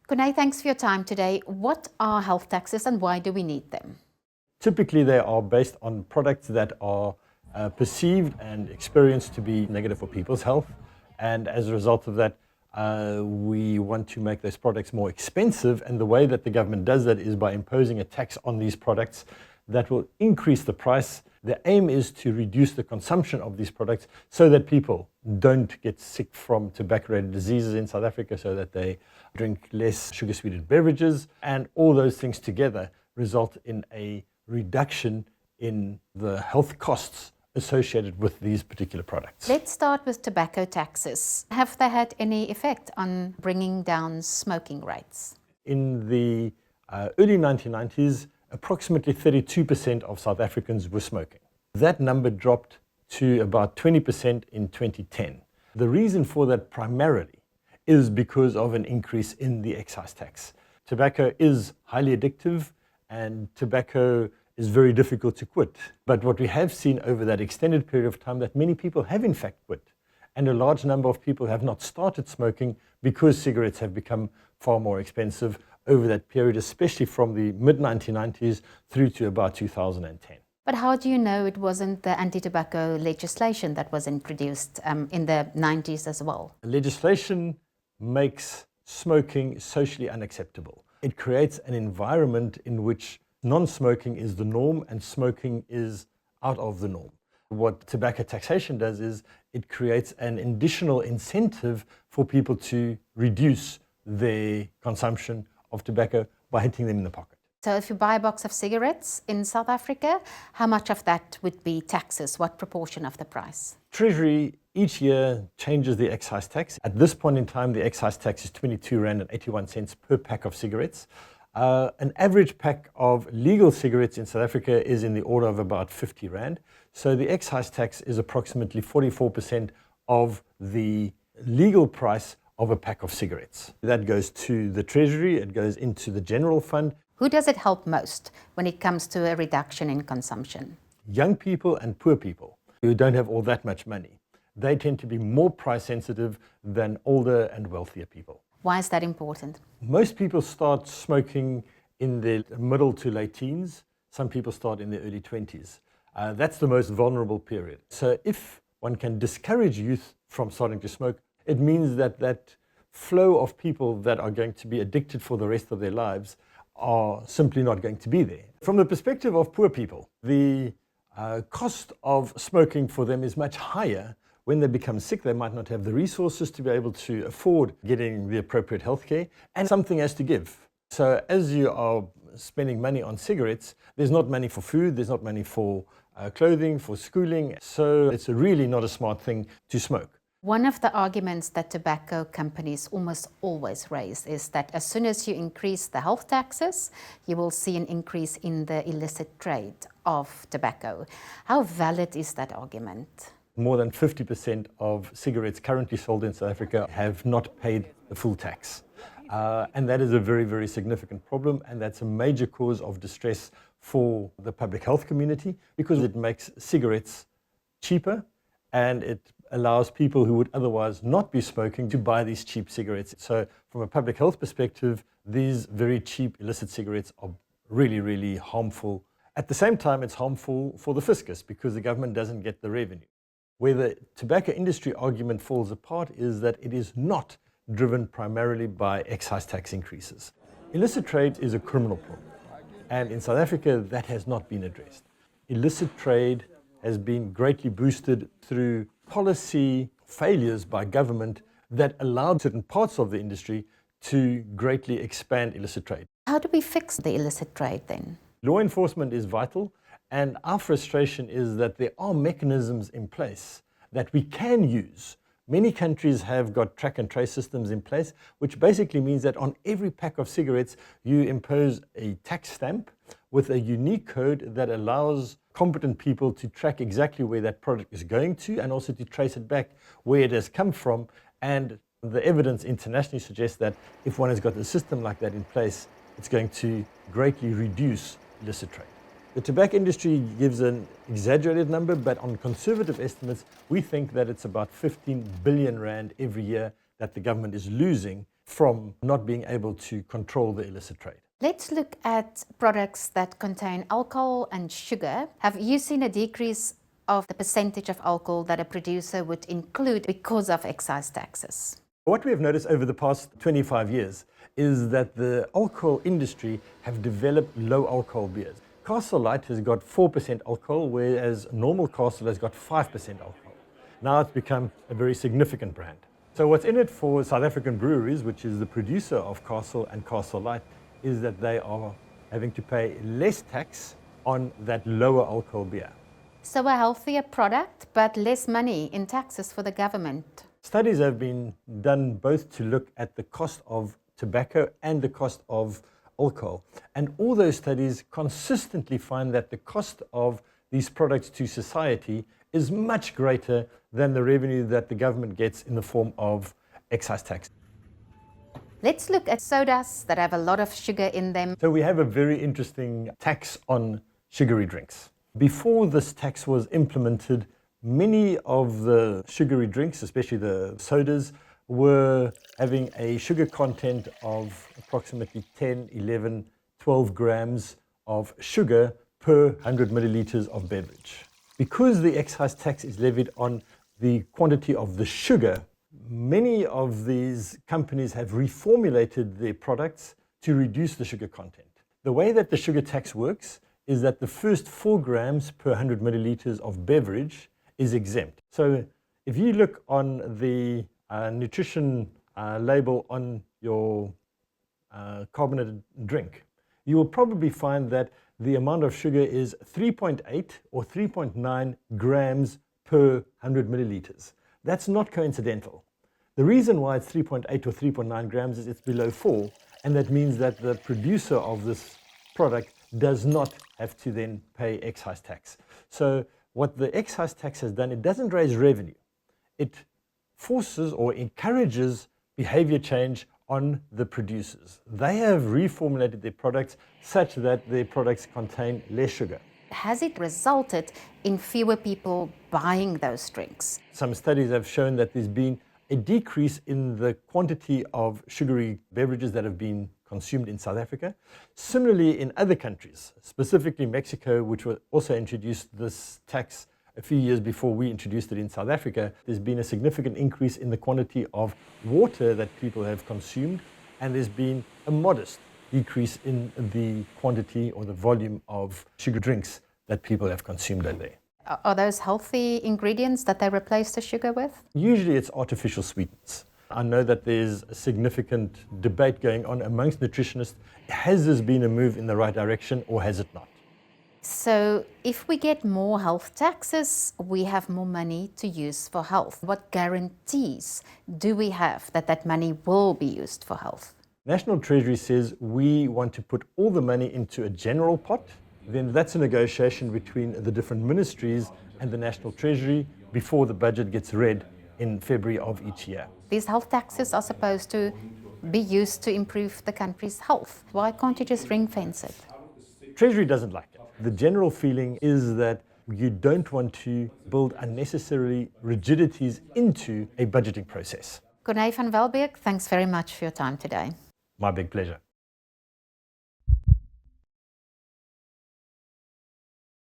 Corné, thanks for your time today. What are health taxes and why do we need them? Typically, they are based on products that are perceived and experienced to be negative for people's health. And as a result of that, we want to make those products more expensive. And the way that the government does that is by imposing a tax on these products that will increase the price. The aim is to reduce the consumption of these products so that people don't get sick from tobacco-related diseases in South Africa, so that they drink less sugar-sweetened beverages. And all those things together result in a reduction in the health costs associated with these particular products. Let's start with tobacco taxes. Have they had any effect on bringing down smoking rates? In the early 1990s, approximately 32% of South Africans were smoking. That number dropped to about 20% in 2010. The reason for that primarily is because of an increase in the excise tax. Tobacco is highly addictive, and tobacco is very difficult to quit. But what we have seen over that extended period of time, that many people have in fact quit, and a large number of people have not started smoking because cigarettes have become far more expensive over that period, especially from the mid-1990s through to about 2010. But how do you know it wasn't the anti-tobacco legislation that was introduced in the 90s as well? Legislation makes smoking socially unacceptable. It creates an environment in which non-smoking is the norm and smoking is out of the norm. What tobacco taxation does is it creates an additional incentive for people to reduce their consumption of tobacco by hitting them in the pocket. So if you buy a box of cigarettes in South Africa, how much of that would be taxes? What proportion of the price? Treasury each year changes the excise tax. At this point in time, the excise tax is 22 Rand and 81 cents per pack of cigarettes. An average pack of legal cigarettes in South Africa is in the order of about 50 Rand. So the excise tax is approximately 44% of the legal price of a pack of cigarettes. That goes to the Treasury, it goes into the general fund. Who does it help most when it comes to a reduction in consumption? Young people and poor people who don't have all that much money. They tend to be more price sensitive than older and wealthier people. Why is that important? Most people start smoking in their middle to late teens. Some people start in their early 20s. That's the most vulnerable period. So if one can discourage youth from starting to smoke, it means that that flow of people that are going to be addicted for the rest of their lives are simply not going to be there. From the perspective of poor people, the cost of smoking for them is much higher. When they become sick, they might not have the resources to be able to afford getting the appropriate healthcare, and something has to give. So as you are spending money on cigarettes, there's not money for food, there's not money for clothing, for schooling. So it's really not a smart thing to smoke. One of the arguments that tobacco companies almost always raise is that as soon as you increase the health taxes, you will see an increase in the illicit trade of tobacco. How valid is that argument? More than 50% of cigarettes currently sold in South Africa have not paid the full tax. And that is a very, very significant problem, and that's a major cause of distress for the public health community because it makes cigarettes cheaper and it allows people who would otherwise not be smoking to buy these cheap cigarettes. So from a public health perspective, these very cheap illicit cigarettes are really, really harmful. At the same time, it's harmful for the fiscus because the government doesn't get the revenue. Where the tobacco industry argument falls apart is that it is not driven primarily by excise tax increases. Illicit trade is a criminal problem, and in South Africa that has not been addressed. Illicit trade has been greatly boosted through policy failures by government that allowed certain parts of the industry to greatly expand illicit trade. How do we fix the illicit trade then? Law enforcement is vital, and our frustration is that there are mechanisms in place that we can use. Many countries have got track and trace systems in place, which basically means that on every pack of cigarettes, you impose a tax stamp with a unique code that allows competent people to track exactly where that product is going to and also to trace it back where it has come from. And the evidence internationally suggests that if one has got a system like that in place, it's going to greatly reduce illicit trade. The tobacco industry gives an exaggerated number, but on conservative estimates, we think that it's about 15 billion Rand every year that the government is losing from not being able to control the illicit trade. Let's look at products that contain alcohol and sugar. Have you seen a decrease of the percentage of alcohol that a producer would include because of excise taxes? What we have noticed over the past 25 years is that the alcohol industry have developed low alcohol beers. Castle Light has got 4% alcohol, whereas normal Castle has got 5% alcohol. Now it's become a very significant brand. So what's in it for South African breweries, which is the producer of Castle and Castle Light, is that they are having to pay less tax on that lower alcohol beer. So a healthier product, but less money in taxes for the government. Studies have been done both to look at the cost of tobacco and the cost of alcohol. And all those studies consistently find that the cost of these products to society is much greater than the revenue that the government gets in the form of excise tax. Let's look at sodas that have a lot of sugar in them. So we have a very interesting tax on sugary drinks. Before this tax was implemented, many of the sugary drinks, especially the sodas, were having a sugar content of approximately 10, 11, 12 grams of sugar per 100 milliliters of beverage. Because the excise tax is levied on the quantity of the sugar, many of these companies have reformulated their products to reduce the sugar content. The way that the sugar tax works is that the first 4 grams per 100 milliliters of beverage is exempt. So if you look on the nutrition label on your carbonated drink, you will probably find that the amount of sugar is 3.8 or 3.9 grams per 100 milliliters. That's not coincidental. The reason why it's 3.8 or 3.9 grams is it's below 4, and that means that the producer of this product does not have to then pay excise tax. So what the excise tax has done, it doesn't raise revenue. It forces or encourages behavior change on the producers. They have reformulated their products such that their products contain less sugar. Has it resulted in fewer people buying those drinks? Some studies have shown that there's been a decrease in the quantity of sugary beverages that have been consumed in South Africa. Similarly, in other countries, specifically Mexico, which also introduced this tax a few years before we introduced it in South Africa, there's been a significant increase in the quantity of water that people have consumed, and there's been a modest decrease in the quantity or the volume of sugar drinks that people have consumed over there. Are those healthy ingredients that they replace the sugar with? Usually it's artificial sweeteners. I know that there's a significant debate going on amongst nutritionists. Has this been a move in the right direction or has it not? So if we get more health taxes, we have more money to use for health. What guarantees do we have that that money will be used for health? National Treasury says we want to put all the money into a general pot. Then that's a negotiation between the different ministries and the National Treasury before the budget gets read in February of each year. These health taxes are supposed to be used to improve the country's health. Why can't you just ring fence it? Treasury doesn't like it. The general feeling is that you don't want to build unnecessary rigidities into a budgeting process. Corné van Walbeek, thanks very much for your time today. My big pleasure.